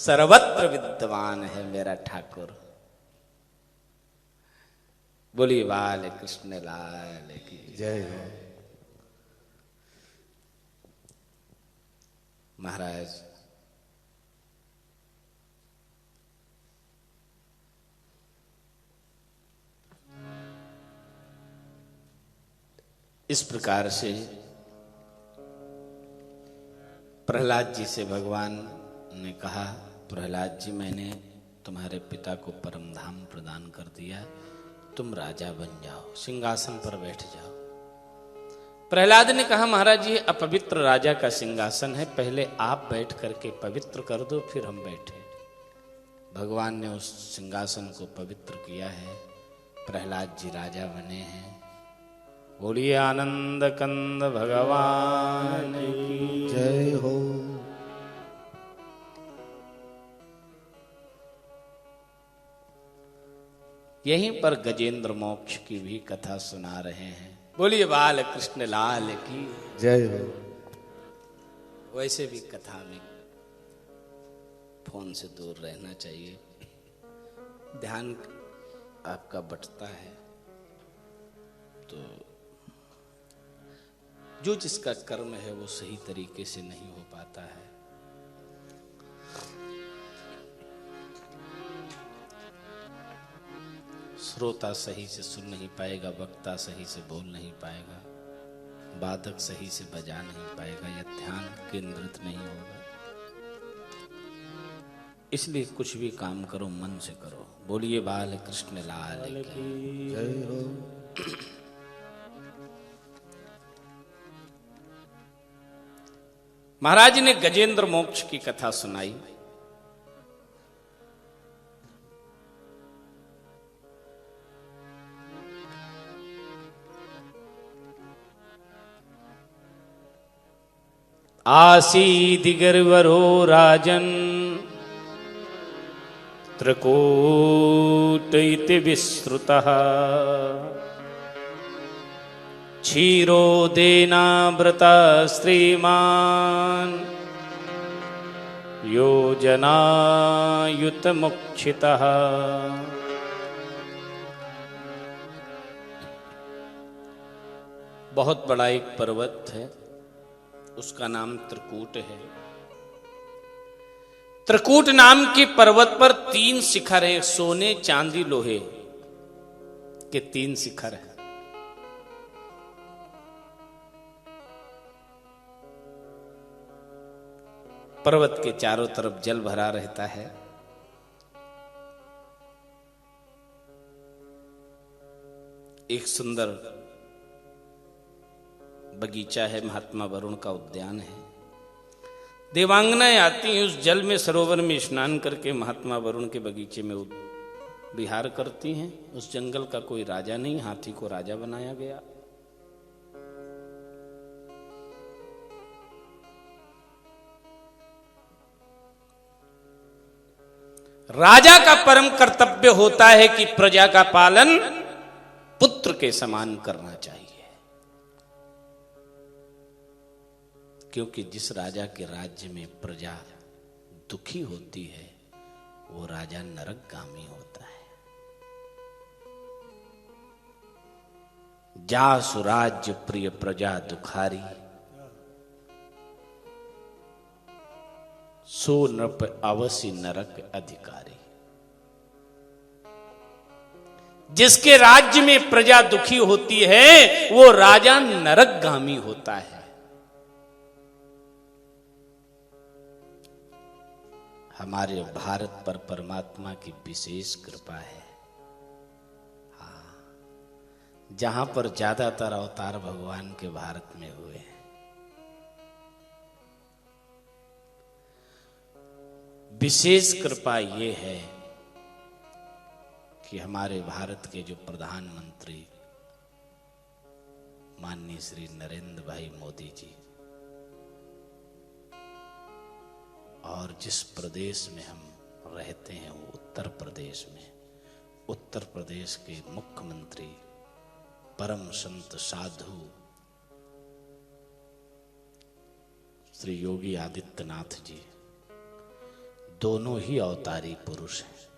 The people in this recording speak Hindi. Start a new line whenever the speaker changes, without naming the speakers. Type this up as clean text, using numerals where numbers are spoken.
सर्वत्र विद्वान है मेरा ठाकुर। बोलिए बाल कृष्ण लाल की
जय हो।
महाराज इस प्रकार से प्रहलाद जी से भगवान ने कहा, प्रहलाद जी मैंने तुम्हारे पिता को परम धाम प्रदान कर दिया, तुम राजा बन जाओ, सिंहासन पर बैठ जाओ। प्रहलाद ने कहा महाराज जी अपवित्र राजा का सिंहासन है, पहले आप बैठ करके पवित्र कर दो फिर हम बैठे। भगवान ने उस सिंहासन को पवित्र किया है, प्रहलाद जी राजा बने हैं। बोलिए आनंद कंद भगवान की
जय हो।
यहीं पर गजेंद्र मोक्ष की भी कथा सुना रहे हैं। बोलिए बाल कृष्ण लाल की
जय हो।
वैसे भी कथा में फोन से दूर रहना चाहिए, ध्यान आपका बटता है। तो जो जिसका कर्म है वो सही तरीके से नहीं हो पाता है। श्रोता सही से सुन नहीं पाएगा, वक्ता सही से बोल नहीं पाएगा, वादक सही से बजा नहीं पाएगा, या ध्यान केंद्रित नहीं होगा। इसलिए कुछ भी काम करो मन से करो। बोलिए बाल कृष्ण लाल की
जय हो।
महाराज ने गजेंद्र मोक्ष की कथा सुनाई। आसीदिगर्वरो राजन त्रिकूट इति विश्रुतः क्षीरोदेनावृता श्रीमान् योजनायुतमुक्षितः। बहुत बड़ा एक पर्वत है, उसका नाम त्रिकूट है। त्रिकूट नाम के पर्वत पर 3 शिखर है, सोने चांदी लोहे के 3 शिखर है। पर्वत के चारों तरफ जल भरा रहता है। एक सुंदर बगीचा है, महात्मा वरुण का उद्यान है। देवांगनाएं आती हैं उस जल में, सरोवर में स्नान करके महात्मा वरुण के बगीचे में विहार करती हैं। उस जंगल का कोई राजा नहीं, हाथी को राजा बनाया गया। राजा का परम कर्तव्य होता है कि प्रजा का पालन पुत्र के समान करना चाहिए, क्योंकि जिस राजा के राज्य में प्रजा दुखी होती है वो राजा नरकगामी होता है। जासु राज्य प्रिय प्रजा दुखारी, सो नृप अवश्य नरक अधिकारी। जिसके राज्य में प्रजा दुखी होती है वो राजा नरकगामी होता है। हमारे भारत पर परमात्मा की विशेष कृपा है। हाँ, जहां पर ज्यादातर अवतार भगवान के भारत में हुए हैं। विशेष कृपा ये है कि हमारे भारत के जो प्रधानमंत्री माननीय श्री नरेंद्र भाई मोदी जी, और जिस प्रदेश में हम रहते हैं वो उत्तर प्रदेश में, उत्तर प्रदेश के मुख्यमंत्री परम संत साधु श्री योगी आदित्यनाथ जी दोनों ही अवतारी पुरुष हैं।